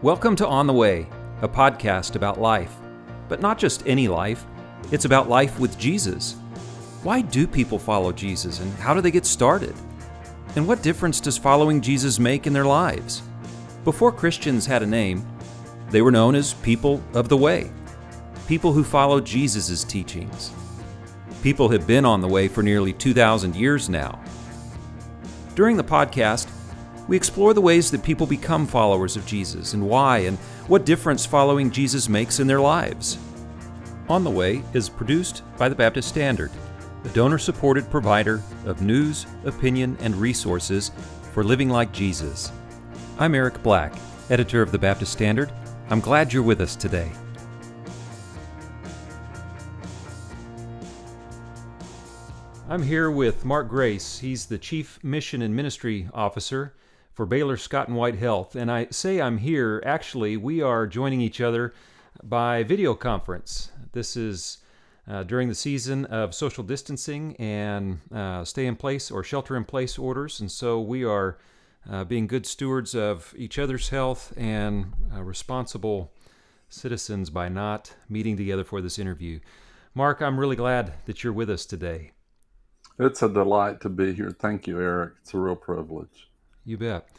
Welcome to On the Way, a podcast about life. But not just any life, it's about life with Jesus. Why do people follow Jesus, and how do they get started? And what difference does following Jesus make in their lives? Before Christians had a name, they were known as people of the way, people who followed Jesus' teachings. People have been on the way for nearly 2,000 years now. During the podcast, we explore the ways that people become followers of Jesus and why, and what difference following Jesus makes in their lives. On the Way is produced by the Baptist Standard, a donor-supported provider of news, opinion, and resources for living like Jesus. I'm Eric Black, editor of the Baptist Standard. I'm glad you're with us today. I'm here with Mark Grace. He's the Chief Mission and Ministry Officer for Baylor Scott White Health. And I say I'm here, actually, we are joining each other by video conference. This is during the season of social distancing and stay-in-place or shelter-in-place orders. And so we are being good stewards of each other's health and responsible citizens by not meeting together for this interview. Mark, I'm really glad that you're with us today. It's a delight to be here. Thank you, Eric. It's a real privilege. You bet.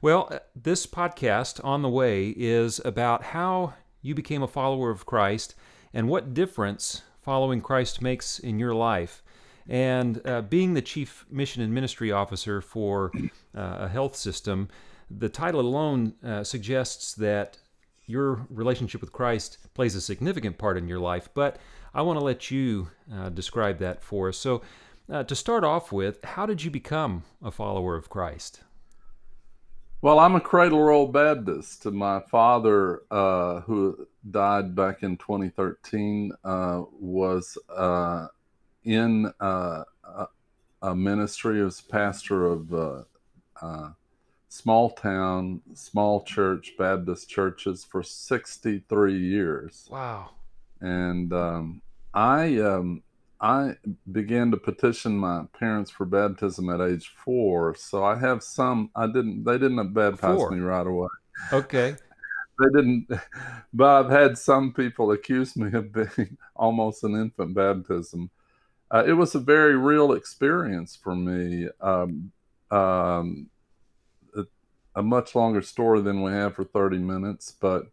Well, this podcast, On the Way, is about how you became a follower of Christ and what difference following Christ makes in your life. And being the Chief Mission and Ministry Officer for a health system, the title alone suggests that your relationship with Christ plays a significant part in your life. But I want to let you describe that for us. So to start off with, how did you become a follower of Christ? Well, I'm a cradle roll Baptist. My father, who died back in 2013, was in a ministry as pastor of small town, small church, Baptist churches for 63 years. Wow. And I began to petition my parents for baptism at age 4, so I have some. They didn't baptize me right away. Okay. They didn't, but I've had some people accuse me of being almost an infant baptism. It was a very real experience for me. A much longer story than we have for 30 minutes, but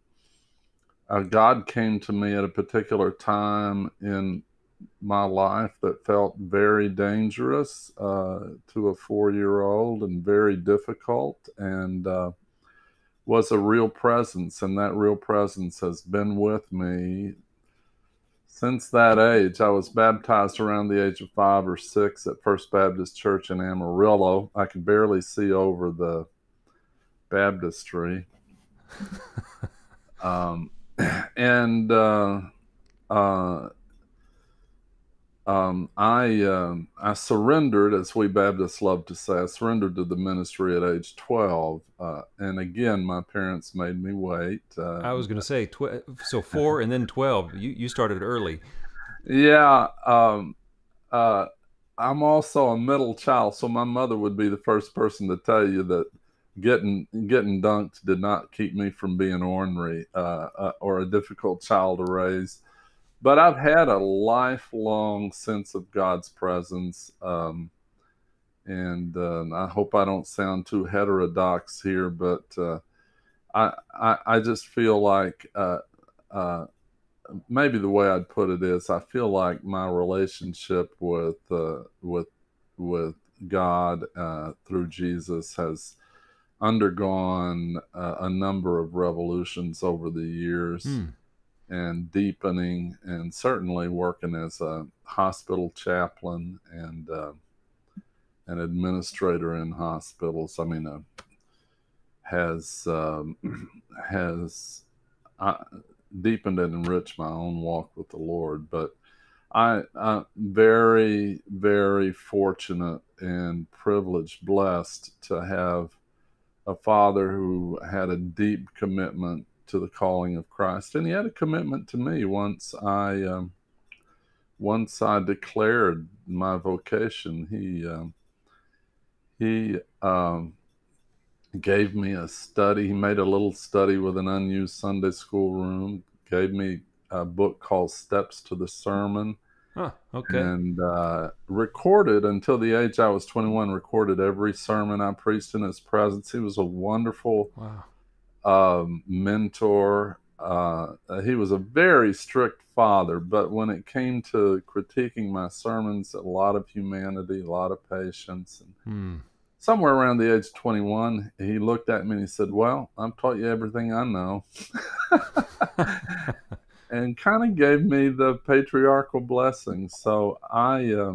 God came to me at a particular time in my life that felt very dangerous to a 4-year-old and very difficult, and was a real presence, and that real presence has been with me since that age. I was baptized around the age of 5 or 6 at First Baptist Church in Amarillo. I could barely see over the baptistry. I surrendered, as we Baptists love to say, I surrendered to the ministry at age 12. And again, my parents made me wait. I was going to say, so 4 and then 12. You started early. Yeah. I'm also a middle child, so my mother would be the first person to tell you that getting dunked did not keep me from being ornery or a difficult child to raise. But I've had a lifelong sense of God's presence, and I hope I don't sound too heterodox here, but I just feel like maybe the way I'd put it is I feel like my relationship with God through Jesus has undergone a number of revolutions over the years. And deepening, and certainly working as a hospital chaplain and an administrator in hospitals. I mean, has deepened and enriched my own walk with the Lord. But I'm very, very fortunate and privileged, blessed to have a father who had a deep commitment to the calling of Christ, and he had a commitment to me once I declared my vocation. He gave me a study. He made a little study with an unused Sunday school room, gave me a book called Steps to the Sermon, Huh, okay. and recorded until the age I was 21, recorded every sermon I preached in his presence. He was a wonderful Wow. mentor. He was a very strict father, but when it came to critiquing my sermons, a lot of humanity, a lot of patience. And Hmm. somewhere around the age of 21, he looked at me and he said, "Well, I've taught you everything I know." And kind of gave me the patriarchal blessing. So uh,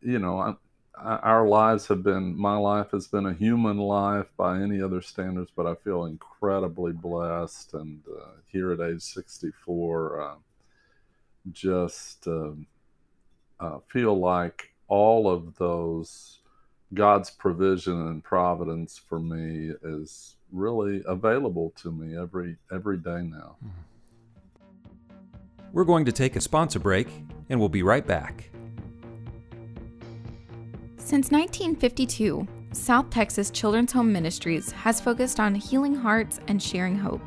you know, our lives have been, my life has been a human life by any other standards, but I feel incredibly blessed. And here at age 64, just feel like all of those, God's provision and providence for me is really available to me every day now. We're going to take a sponsor break, and we'll be right back. Since 1952, South Texas Children's Home Ministries has focused on healing hearts and sharing hope.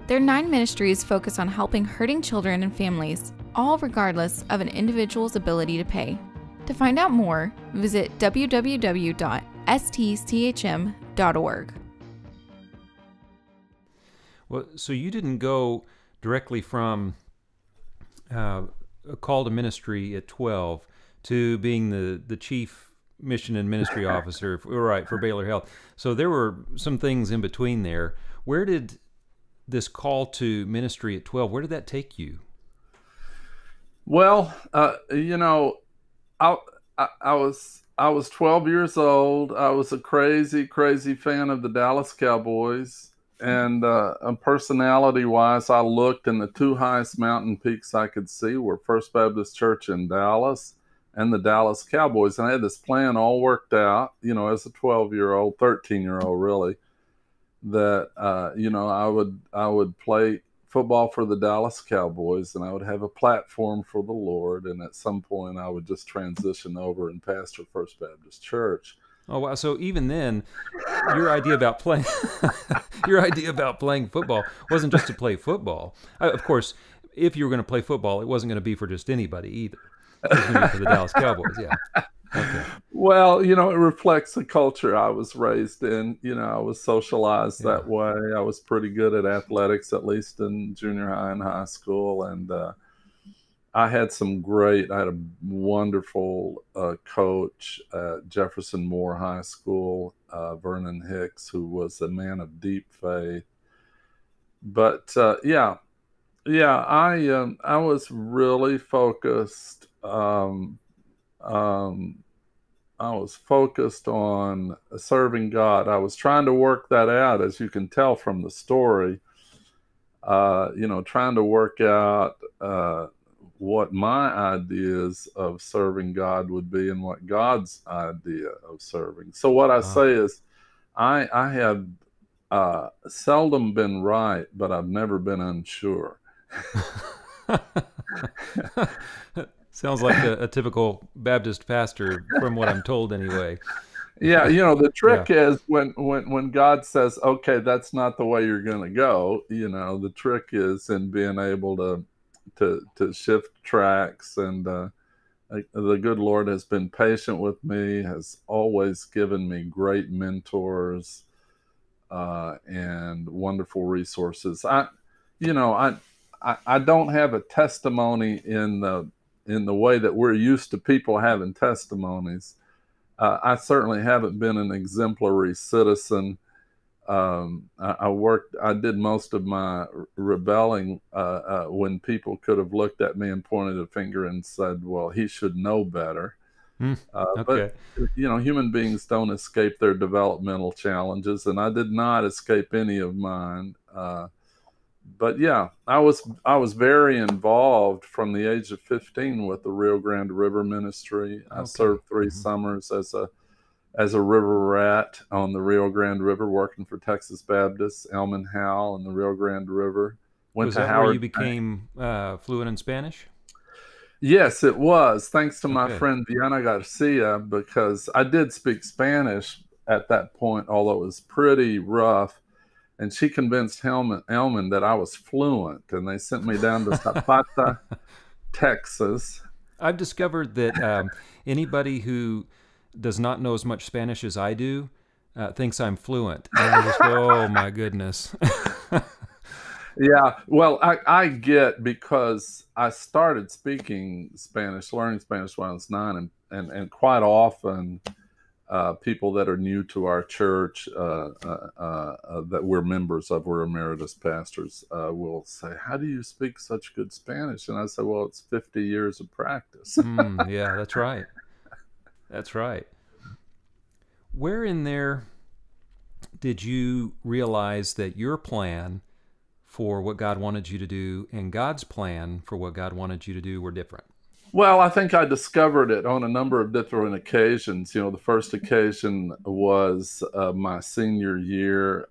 Their 9 ministries focus on helping hurting children and families, all regardless of an individual's ability to pay. To find out more, visit www.stchm.org. Well, so you didn't go directly from a call to ministry at 12 to being the chief mission and ministry officer, for Baylor Health. So there were some things in between there. Where did this call to ministry at 12, where did that take you? Well, I, I was 12 years old. I was a crazy fan of the Dallas Cowboys. And personality-wise, I looked, and the 2 highest mountain peaks I could see were First Baptist Church in Dallas and the Dallas Cowboys. And I had this plan all worked out, as a 12-year-old, 13-year-old really, that, I would play football for the Dallas Cowboys, and I would have a platform for the Lord. And at some point I would just transition over and pastor First Baptist Church. Oh, wow. So even then, your idea about playing football wasn't just to play football. Of course, if you were going to play football, it wasn't going to be for just anybody either. It was going to be for the Dallas Cowboys, yeah. Okay. Well, it reflects the culture I was raised in. I was socialized that way. I was pretty good at athletics, at least in junior high and high school. And I had a wonderful coach at Jefferson Moore High School, Vernon Hicks, who was a man of deep faith. But I was really focused. I was focused on serving God. I was trying to work that out, as you can tell from the story. Trying to work out what my ideas of serving God would be and what God's idea of serving. So what I say is, I have seldom been right, but I've never been unsure. Sounds like a typical Baptist pastor, from what I'm told anyway. Yeah, the trick is when God says, okay, that's not the way you're going to go, the trick is in being able to shift tracks. And the good Lord has been patient with me, has always given me great mentors and wonderful resources. I don't have a testimony in the way that we're used to people having testimonies. I certainly haven't been an exemplary citizen. I did most of my rebelling when people could have looked at me and pointed a finger and said, well, he should know better. Okay. But, human beings don't escape their developmental challenges, and I did not escape any of mine. But yeah, I was very involved from the age of 15 with the Rio Grande River Ministry. I served 3 summers as a river rat on the Rio Grande River, working for Texas Baptist, Elman Howell, and the Rio Grande River. Was that where you became fluent in Spanish? Yes, it was. Thanks to my friend Diana Garcia, because I did speak Spanish at that point, although it was pretty rough. And she convinced Elman that I was fluent, and they sent me down to Zapata, Texas. I've discovered that anybody who does not know as much Spanish as I do thinks I'm fluent. And I just go, oh my goodness. Yeah, well, I get, because I started speaking Spanish, learning Spanish when I was 9, and quite often people that are new to our church that we're members of, we're emeritus pastors, will say, how do you speak such good Spanish? And I say, well, it's 50 years of practice. Yeah, that's right. That's right. Where in there did you realize that your plan for what God wanted you to do and God's plan for what God wanted you to do were different? Well, I think I discovered it on a number of different occasions. The first occasion was my senior year.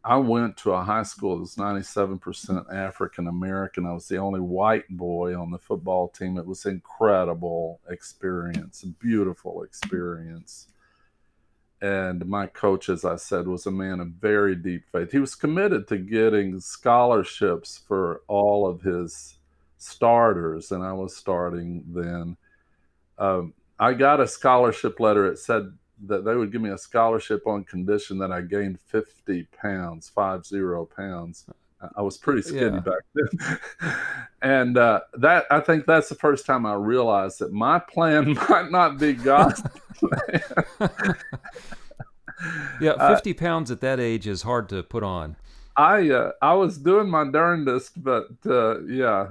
I went to a high school that was 97% African American. I was the only white boy on the football team. It was an incredible experience, a beautiful experience. And my coach, as I said, was a man of very deep faith. He was committed to getting scholarships for all of his starters, and I was starting then. I got a scholarship letter. It said that they would give me a scholarship on condition that I gained 50 pounds, 50 pounds. I was pretty skinny back then. And I think that's the first time I realized that my plan might not be God's plan. Yeah, 50 pounds at that age is hard to put on. I was doing my darndest, but yeah.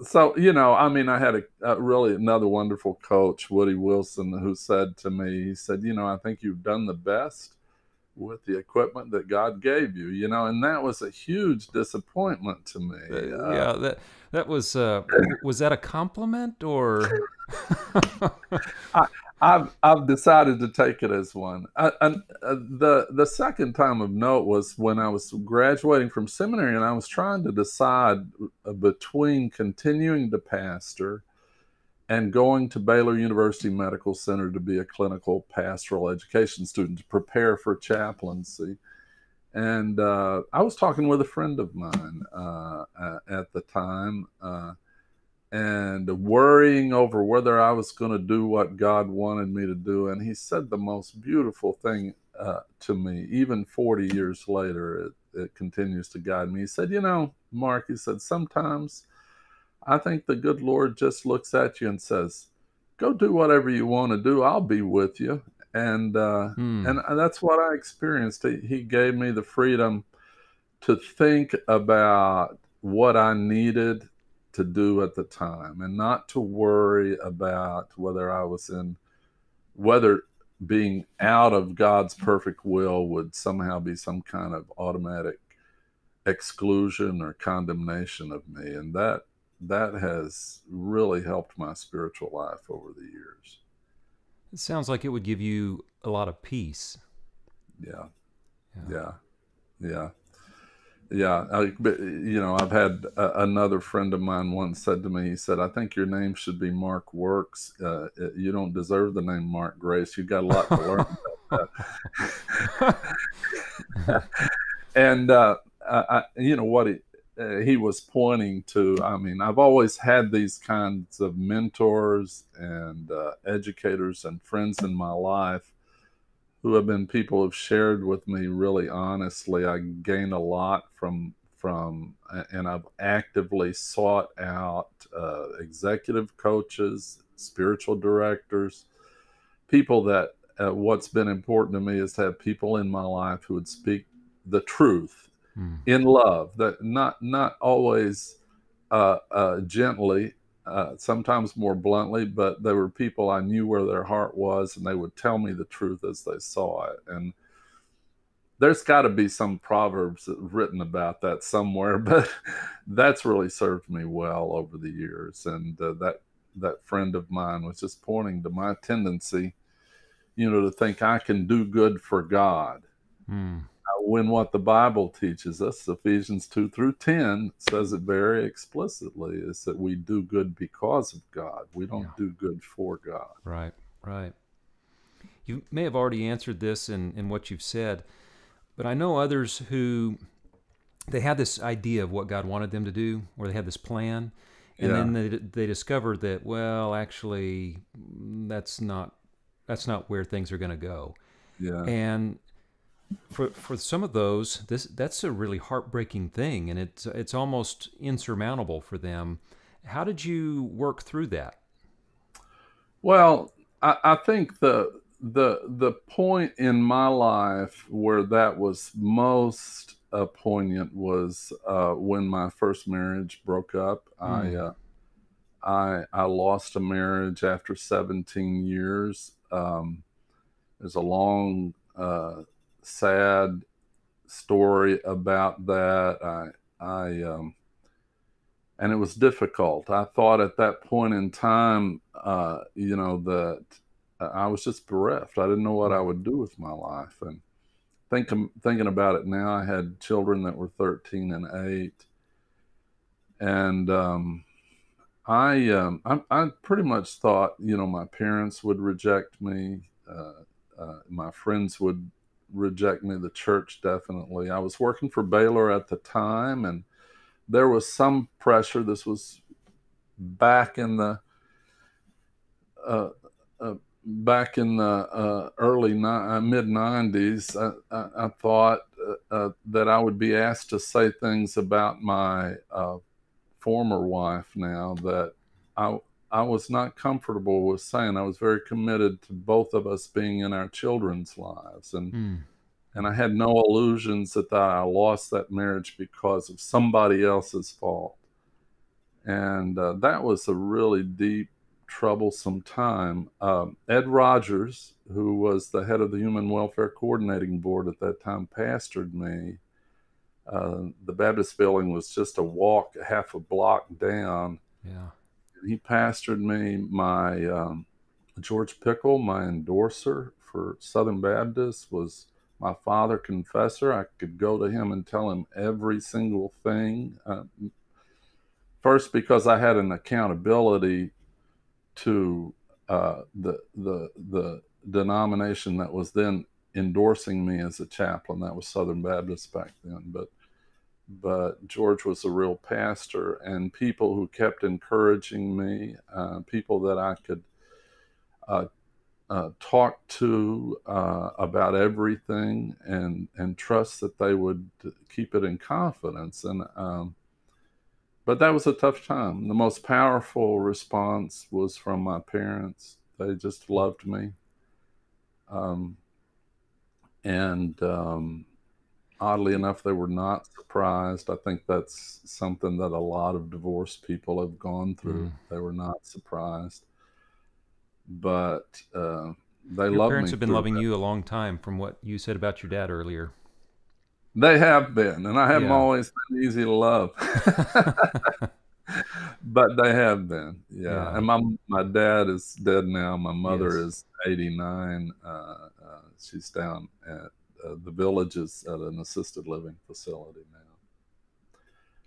So, I had a really another wonderful coach, Woody Wilson, who said to me, he said, I think you've done the best with the equipment that God gave you, and that was a huge disappointment to me. Yeah, that was that a compliment or? I've decided to take it as one. The second time of note was when I was graduating from seminary, and I was trying to decide between continuing to pastor and going to Baylor University Medical Center to be a clinical pastoral education student to prepare for chaplaincy. And I was talking with a friend of mine at the time, and worrying over whether I was going to do what God wanted me to do. And he said the most beautiful thing to me, even 40 years later, it continues to guide me. He said, Mark, he said, sometimes I think the good Lord just looks at you and says, go do whatever you want to do. I'll be with you. And that's what I experienced. He gave me the freedom to think about what I needed to do at the time, and not to worry about whether being out of God's perfect will would somehow be some kind of automatic exclusion or condemnation of me. And that has really helped my spiritual life over the years. It sounds like it would give you a lot of peace. Yeah. I've had another friend of mine once said to me, he said, I think your name should be Mark Works. You don't deserve the name Mark Grace. You've got a lot to learn about that. And what he was pointing to, I've always had these kinds of mentors and educators and friends in my life who have been people who've shared with me really honestly. I gain a lot from, and I've actively sought out executive coaches, spiritual directors, people that what's been important to me is to have people in my life who would speak the truth in love, that not always gently, sometimes more bluntly, but they were people I knew where their heart was, and they would tell me the truth as they saw it. And there's got to be some proverbs written about that somewhere, but that's really served me well over the years. And that friend of mine was just pointing to my tendency, to think I can do good for God. When what the Bible teaches us, Ephesians 2-10, says it very explicitly, is that we do good because of God. We don't do good for God. Right. You may have already answered this in what you've said, but I know others who they had this idea of what God wanted them to do, or they had this plan, and then they discovered that, well, actually, that's not where things are going to go. Yeah. And for some of those, that's a really heartbreaking thing, and it's almost insurmountable for them. How did you work through that? Well, I think the point in my life where that was most poignant was when my first marriage broke up. I lost a marriage after 17 years. There's a long, sad story about that. And it was difficult. I thought at that point in time, that I was just bereft. I didn't know what I would do with my life. And thinking about it now, I had children that were 13 and 8. And I pretty much thought, my parents would reject me. My friends would reject me. The church, definitely. I was working for Baylor at the time, and there was some pressure. This was back in the early mid 90s. I thought that I would be asked to say things about my former wife now that I was not comfortable with saying. I was very committed to both of us being in our children's lives, and I had no illusions that I lost that marriage because of somebody else's fault. And that was a really deep, troublesome time. Ed Rogers, who was the head of the Human Welfare Coordinating Board at that time, pastored me. The Baptist building was just a walk, half a block down. Yeah. He pastored me. My George Pickle, my endorser for Southern Baptist, was my father confessor. I could go to him and tell him every single thing. First, because I had an accountability to the denomination that was then endorsing me as a chaplain. That was Southern Baptist back then. But George was a real pastor, and people who kept encouraging me, people that I could talk to about everything and trust that they would keep it in confidence. But that was a tough time. The most powerful response was from my parents. They just loved me. Oddly enough, they were not surprised. I think that's something that a lot of divorced people have gone through. They were not surprised. But they loved me. Your parents have been loving you a long time, from what you said about your dad earlier. They have been, and I haven't always been easy to love. But they have been, yeah. And my dad is dead now. My mother is 89. She's down at the Villages at an assisted living facility now.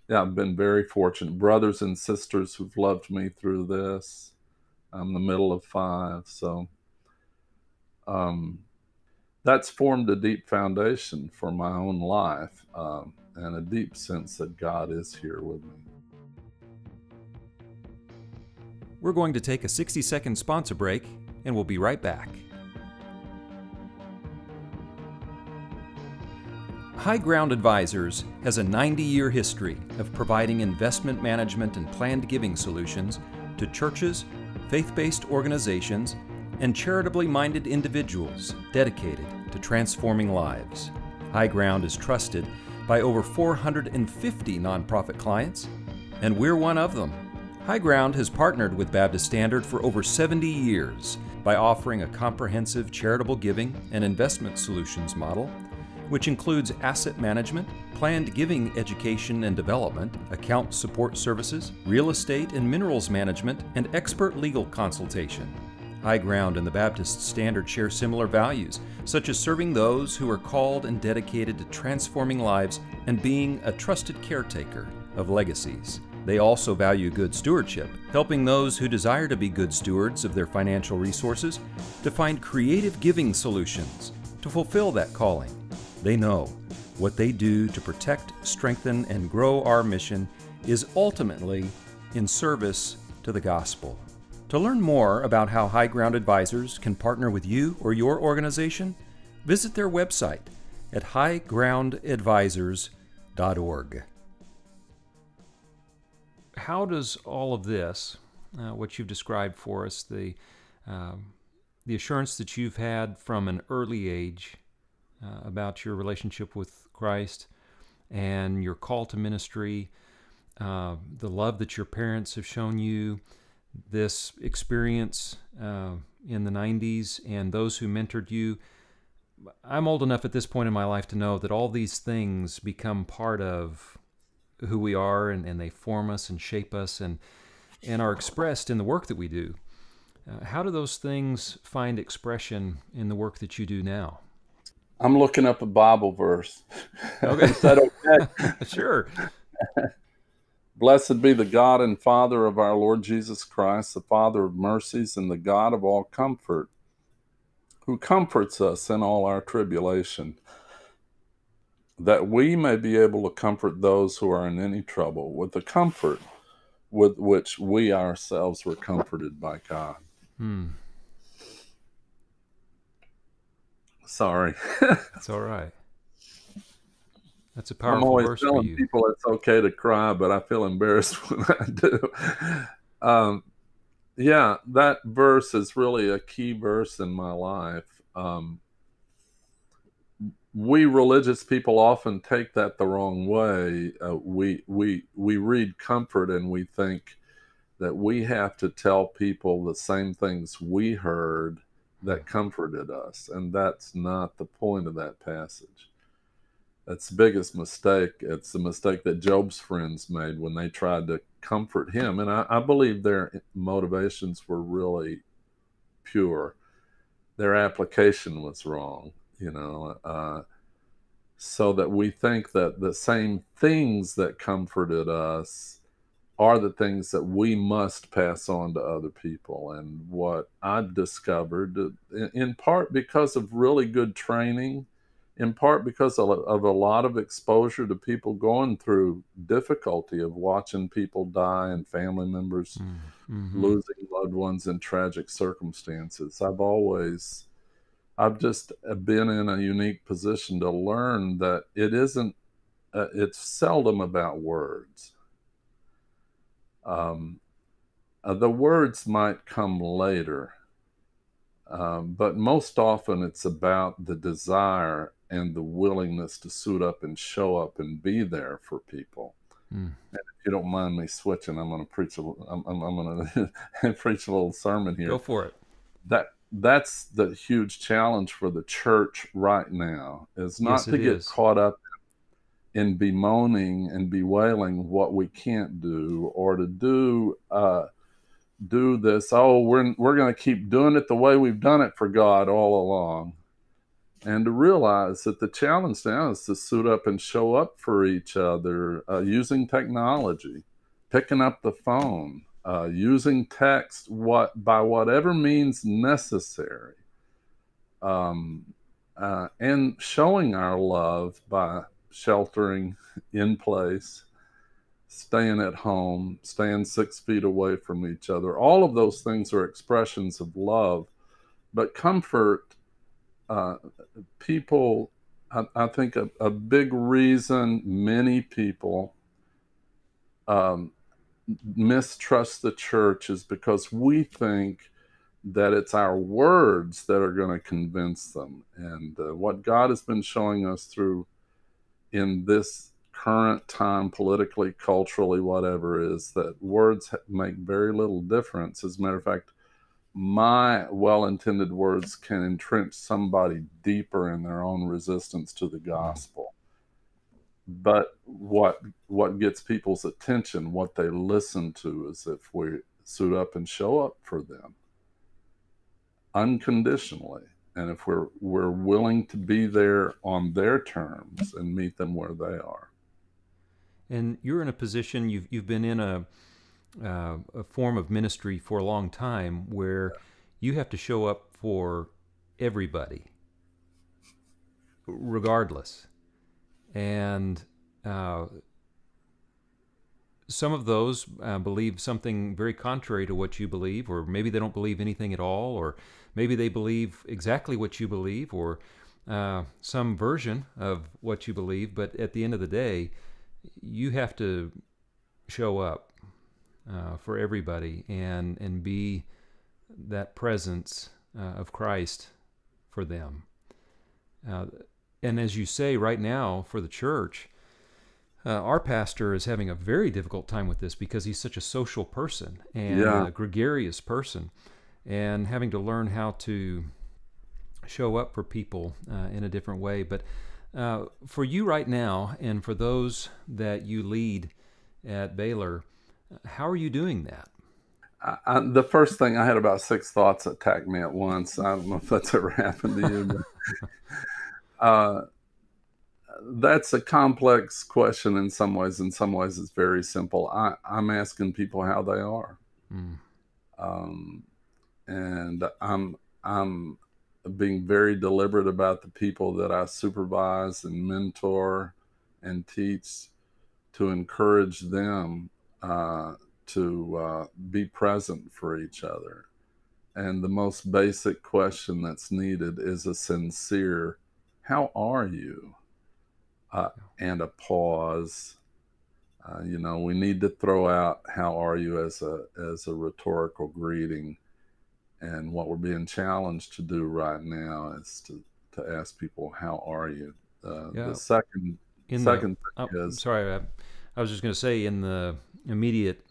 Yeah, I've been very fortunate. Brothers and sisters who've loved me through this. I'm the middle of 5, so that's formed a deep foundation for my own life, and a deep sense that God is here with me. We're going to take a 60-second sponsor break, and we'll be right back. High Ground Advisors has a 90-year history of providing investment management and planned giving solutions to churches, faith-based organizations, and charitably minded individuals dedicated to transforming lives. High Ground is trusted by over 450 nonprofit clients, and we're one of them. High Ground has partnered with Baptist Standard for over 70 years by offering a comprehensive charitable giving and investment solutions model, which includes asset management, planned giving education and development, account support services, real estate and minerals management, and expert legal consultation. High Ground and the Baptist Standard share similar values, such as serving those who are called and dedicated to transforming lives and being a trusted caretaker of legacies. They also value good stewardship, helping those who desire to be good stewards of their financial resources to find creative giving solutions to fulfill that calling. They know what they do to protect, strengthen, and grow our mission is ultimately in service to the gospel. To learn more about how High Ground Advisors can partner with you or your organization, visit their website at highgroundadvisors.org. How does all of this, what you've described for us, the assurance that you've had from an early age about your relationship with Christ and your call to ministry, the love that your parents have shown you, this experience in the 90s, and those who mentored you? I'm old enough at this point in my life to know that all these things become part of who we are, and they form us and shape us and are expressed in the work that we do. How do those things find expression in the work that you do now? I'm looking up a Bible verse. Okay. Is that okay? Sure. Blessed be the God and Father of our Lord Jesus Christ, the Father of mercies and the God of all comfort, who comforts us in all our tribulation, that we may be able to comfort those who are in any trouble with the comfort with which we ourselves were comforted by God. Sorry. That's all right. That's a powerful verse for you. I'm always telling people it's okay to cry, but I feel embarrassed when I do. Yeah, that verse is really a key verse in my life. We religious people often take that the wrong way. We read comfort and we think that we have to tell people the same things we heard that comforted us, and that's not the point of that passage. That's the biggest mistake. It's the mistake that Job's friends made when they tried to comfort him, and I believe their motivations were really pure. Their application was wrong. So that we think that the same things that comforted us are the things that we must pass on to other people. And what I've discovered, in part because of really good training, in part because of a lot of exposure to people going through difficulty of watching people die and family members losing loved ones in tragic circumstances, I've just been in a unique position to learn that it's seldom about words. The words might come later, but most often it's about the desire and the willingness to suit up and show up and be there for people. And if you don't mind me switching, I'm going to preach I'm going to preach a little sermon here. Go for it. That's the huge challenge for the church right now, is not to get caught up in bemoaning and bewailing what we can't do, or to do this, we're going to keep doing it the way we've done it for God all along, and to realize that the challenge now is to suit up and show up for each other, using technology, picking up the phone, using text by whatever means necessary, and showing our love by sheltering in place, staying at home, staying 6 feet away from each other. All of those things are expressions of love. But comfort, people, I think a big reason many people mistrust the church is because we think that it's our words that are going to convince them. And what God has been showing us through in this current time, politically, culturally, whatever, is that words make very little difference. As a matter of fact, my well-intended words can entrench somebody deeper in their own resistance to the gospel. But what gets people's attention, what they listen to, is if we suit up and show up for them unconditionally, and if we're willing to be there on their terms and meet them where they are. And you're in a position, you've been in a form of ministry for a long time where you have to show up for everybody, regardless. And some of those believe something very contrary to what you believe, or maybe they don't believe anything at all, or maybe they believe exactly what you believe, or some version of what you believe. But at the end of the day, you have to show up for everybody and be that presence of Christ for them. And as you say, right now for the church, our pastor is having a very difficult time with this because he's such a social person and a gregarious person, and having to learn how to show up for people in a different way. But for you right now, and for those that you lead at Baylor, how are you doing that? The first thing, I had about 6 thoughts attack me at once. I don't know if that's ever happened to you, but that's a complex question in some ways. In some ways, it's very simple. I'm asking people how they are, and I'm being very deliberate about the people that I supervise and mentor and teach, to encourage them to be present for each other. And the most basic question that's needed is a sincere, how are you? And a pause. We need to throw out how are you as a rhetorical greeting. And what we're being challenged to do right now is to ask people, how are you? The second thing is... Sorry, I was just going to say, in the immediate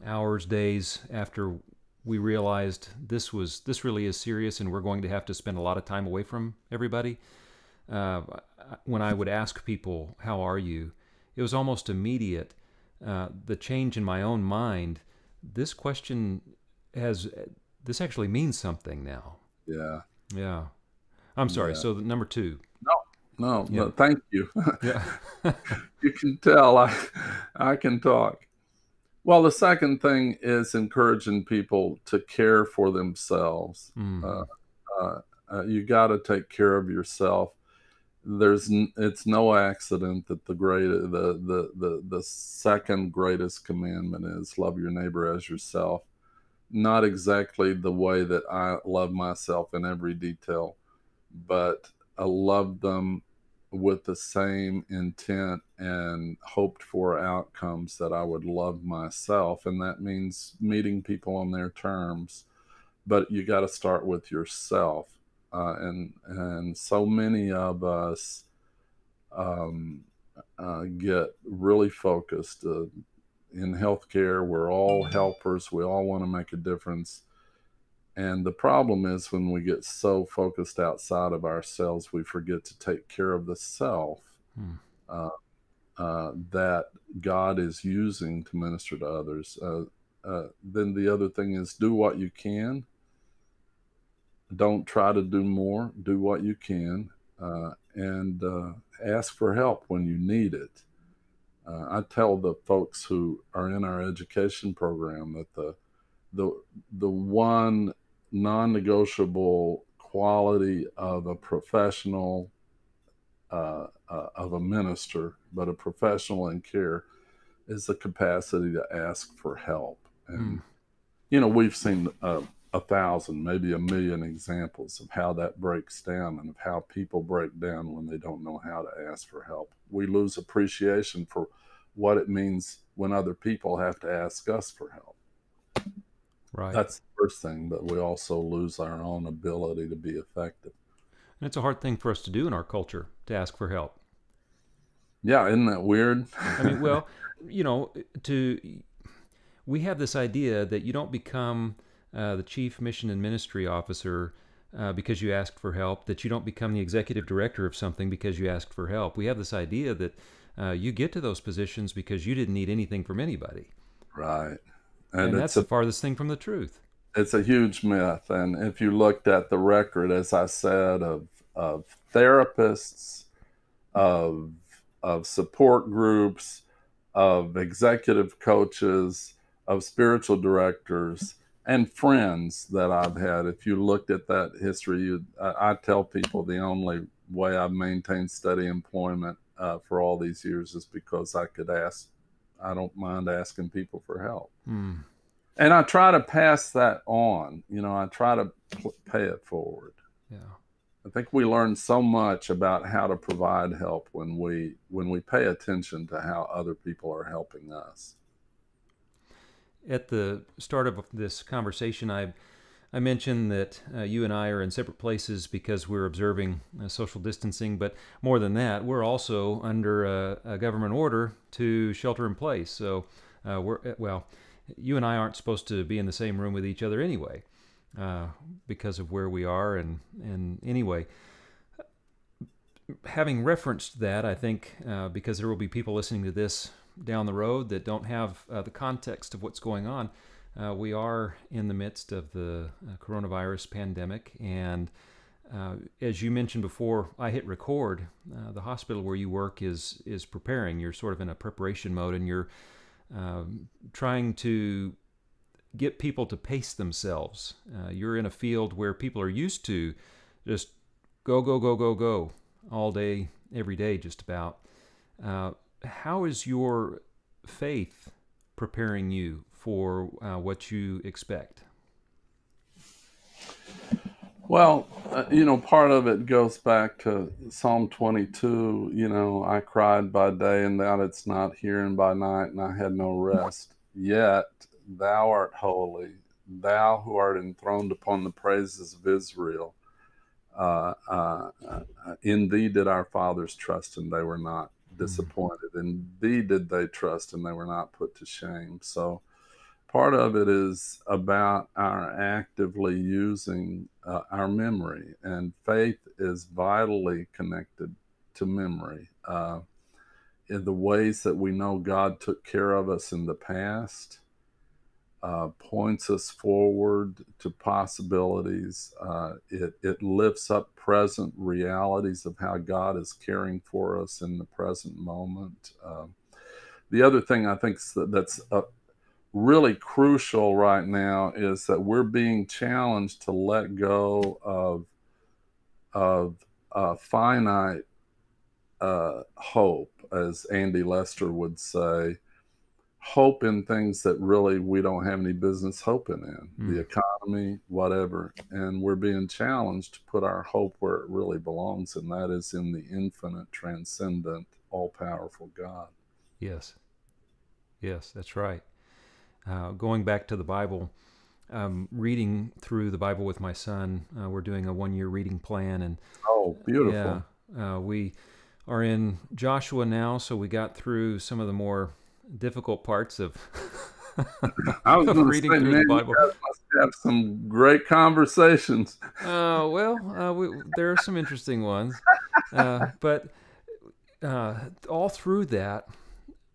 hours, days after we realized this really is serious and we're going to have to spend a lot of time away from everybody, when I would ask people, how are you, it was almost immediate. The change in my own mind, this question this actually means something now. Yeah. I'm sorry. So number 2. No, thank you. Yeah. You can tell I can talk. Well, the second thing is encouraging people to care for themselves. You got to take care of yourself. It's no accident that the second greatest commandment is love your neighbor as yourself. Not exactly the way that I love myself in every detail, but I love them with the same intent and hoped for outcomes that I would love myself. And that means meeting people on their terms, but you got to start with yourself. And so many of us get really focused. In healthcare, we're all helpers. We all want to make a difference. And the problem is, when we get so focused outside of ourselves, we forget to take care of the self that God is using to minister to others. Then the other thing is, do what you can. Don't try to do more. Do what you can, and ask for help when you need it. I tell the folks who are in our education program that the one non-negotiable quality of a professional, of a minister, but a professional in care, is the capacity to ask for help. And we've seen 1,000, maybe 1,000,000 examples of how that breaks down, and of how people break down when they don't know how to ask for help. We lose appreciation for what it means when other people have to ask us for help. Right. That's the first thing, but we also lose our own ability to be effective. And it's a hard thing for us to do in our culture, to ask for help. Yeah, isn't that weird? I mean, well, we have this idea that you don't become the chief mission and ministry officer because you asked for help, that you don't become the executive director of something because you asked for help. We have this idea that you get to those positions because you didn't need anything from anybody. Right. And that's the farthest thing from the truth. It's a huge myth. And if you looked at the record, as I said, of therapists, of of support groups, of executive coaches, of spiritual directors, and friends that I've had. If you looked at that history, I tell people the only way I've maintained steady employment for all these years is because I could ask. I don't mind asking people for help. Mm. And I try to pass that on. I try to pay it forward. Yeah. I think we learn so much about how to provide help when we pay attention to how other people are helping us. At the start of this conversation, I mentioned that you and I are in separate places because we're observing social distancing, but more than that, we're also under a government order to shelter in place. So you and I aren't supposed to be in the same room with each other anyway, because of where we are. And anyway, having referenced that, I think because there will be people listening to this down the road that don't have the context of what's going on, we are in the midst of the coronavirus pandemic. And as you mentioned before I hit record, the hospital where you work is preparing. You're sort of in a preparation mode, and you're trying to get people to pace themselves. You're in a field where people are used to just go, go, go, go, go all day, every day, just about. How is your faith preparing you for what you expect? Well, part of it goes back to Psalm 22. I cried by day and thou didst not hear, and by night and I had no rest. Yet thou art holy, thou who art enthroned upon the praises of Israel. In thee did our fathers trust, and they were not disappointed. In thee did they trust, and they were not put to shame. So part of it is about our actively using our memory, and faith is vitally connected to memory. In the ways that we know God took care of us in the past, points us forward to possibilities. It lifts up present realities of how God is caring for us in the present moment. The other thing I think that's really crucial right now is that we're being challenged to let go of finite hope, as Andy Lester would say. Hope in things that really we don't have any business hoping in, the economy, whatever. And we're being challenged to put our hope where it really belongs, and that is in the infinite, transcendent, all-powerful God. Yes, that's right. Going back to the Bible, reading through the Bible with my son, we're doing a 1-year reading plan. And oh, beautiful. Yeah, we are in Joshua now, so we got through some of the more difficult parts of, I was of reading through the Bible. You guys must have some great conversations. There are some interesting ones, but all through that,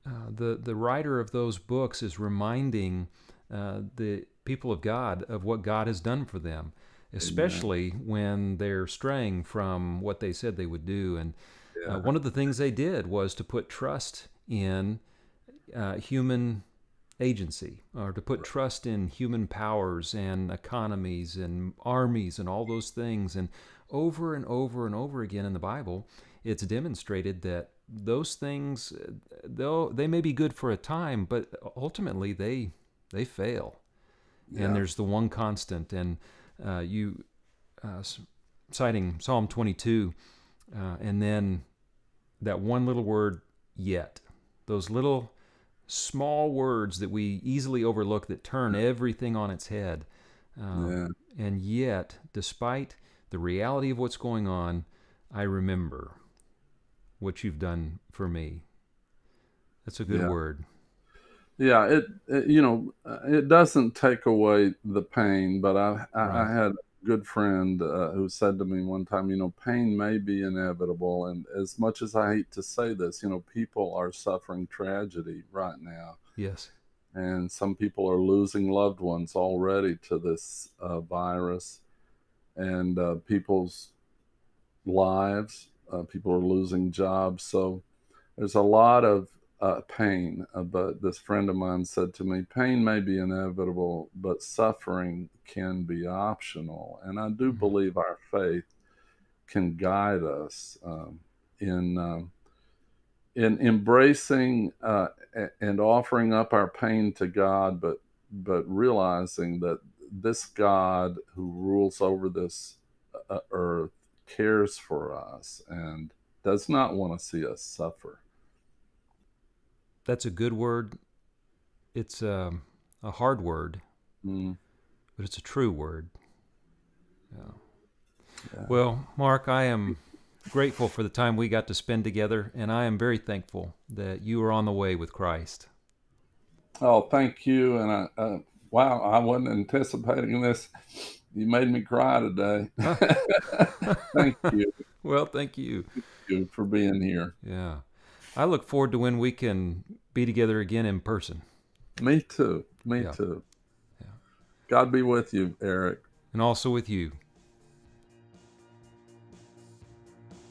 the writer of those books is reminding the people of God of what God has done for them, especially when they're straying from what they said they would do. And one of the things they did was to put trust in human agency, or to put trust in human powers and economies and armies and all those things. And over and over and over again in the Bible, it's demonstrated that those things, though they may be good for a time, but ultimately they fail. Yeah. And there's the one constant. And you citing Psalm 22, and then that one little word, yet. Those little small words that we easily overlook that turn everything on its head. And yet, despite the reality of what's going on, I remember what you've done for me. That's a good word. Yeah, it doesn't take away the pain, but I had a good friend who said to me one time, pain may be inevitable, and as much as I hate to say this, people are suffering tragedy right now. Yes. And some people are losing loved ones already to this virus, and people's lives, people are losing jobs. So there's a lot of pain, but this friend of mine said to me, pain may be inevitable, but suffering can be optional. And I do believe our faith can guide us in embracing and offering up our pain to God, but realizing that this God who rules over this earth cares for us and does not want to see us suffer. That's a good word. It's a hard word, but it's a true word. Yeah. Well, Mark, I am grateful for the time we got to spend together, and I am very thankful that you are on the way with Christ. Oh, thank you. And wow, I wasn't anticipating this. You made me cry today. Thank you. Well, thank you. Thank you for being here. Yeah. I look forward to when we can be together again in person. Me too. Me too. Yeah. God be with you, Eric. And also with you.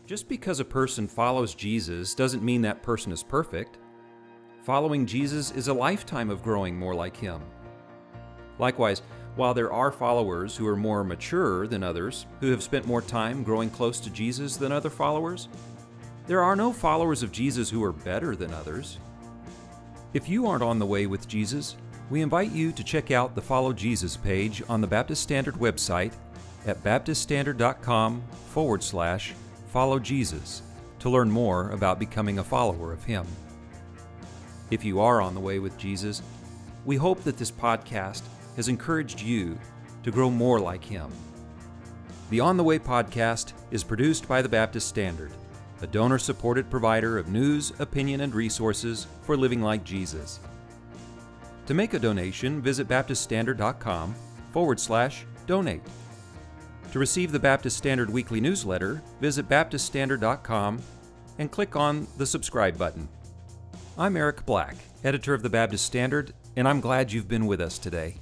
Just because a person follows Jesus doesn't mean that person is perfect. Following Jesus is a lifetime of growing more like Him. Likewise, while there are followers who are more mature than others, who have spent more time growing close to Jesus than other followers, there are no followers of Jesus who are better than others. If you aren't on the way with Jesus, we invite you to check out the Follow Jesus page on the Baptist Standard website at baptiststandard.com/Follow Jesus to learn more about becoming a follower of Him. If you are on the way with Jesus, we hope that this podcast has encouraged you to grow more like Him. The On the Way podcast is produced by the Baptist Standard, a donor-supported provider of news, opinion, and resources for living like Jesus. To make a donation, visit baptiststandard.com/donate. To receive the Baptist Standard weekly newsletter, visit baptiststandard.com and click on the subscribe button. I'm Eric Black, editor of the Baptist Standard, and I'm glad you've been with us today.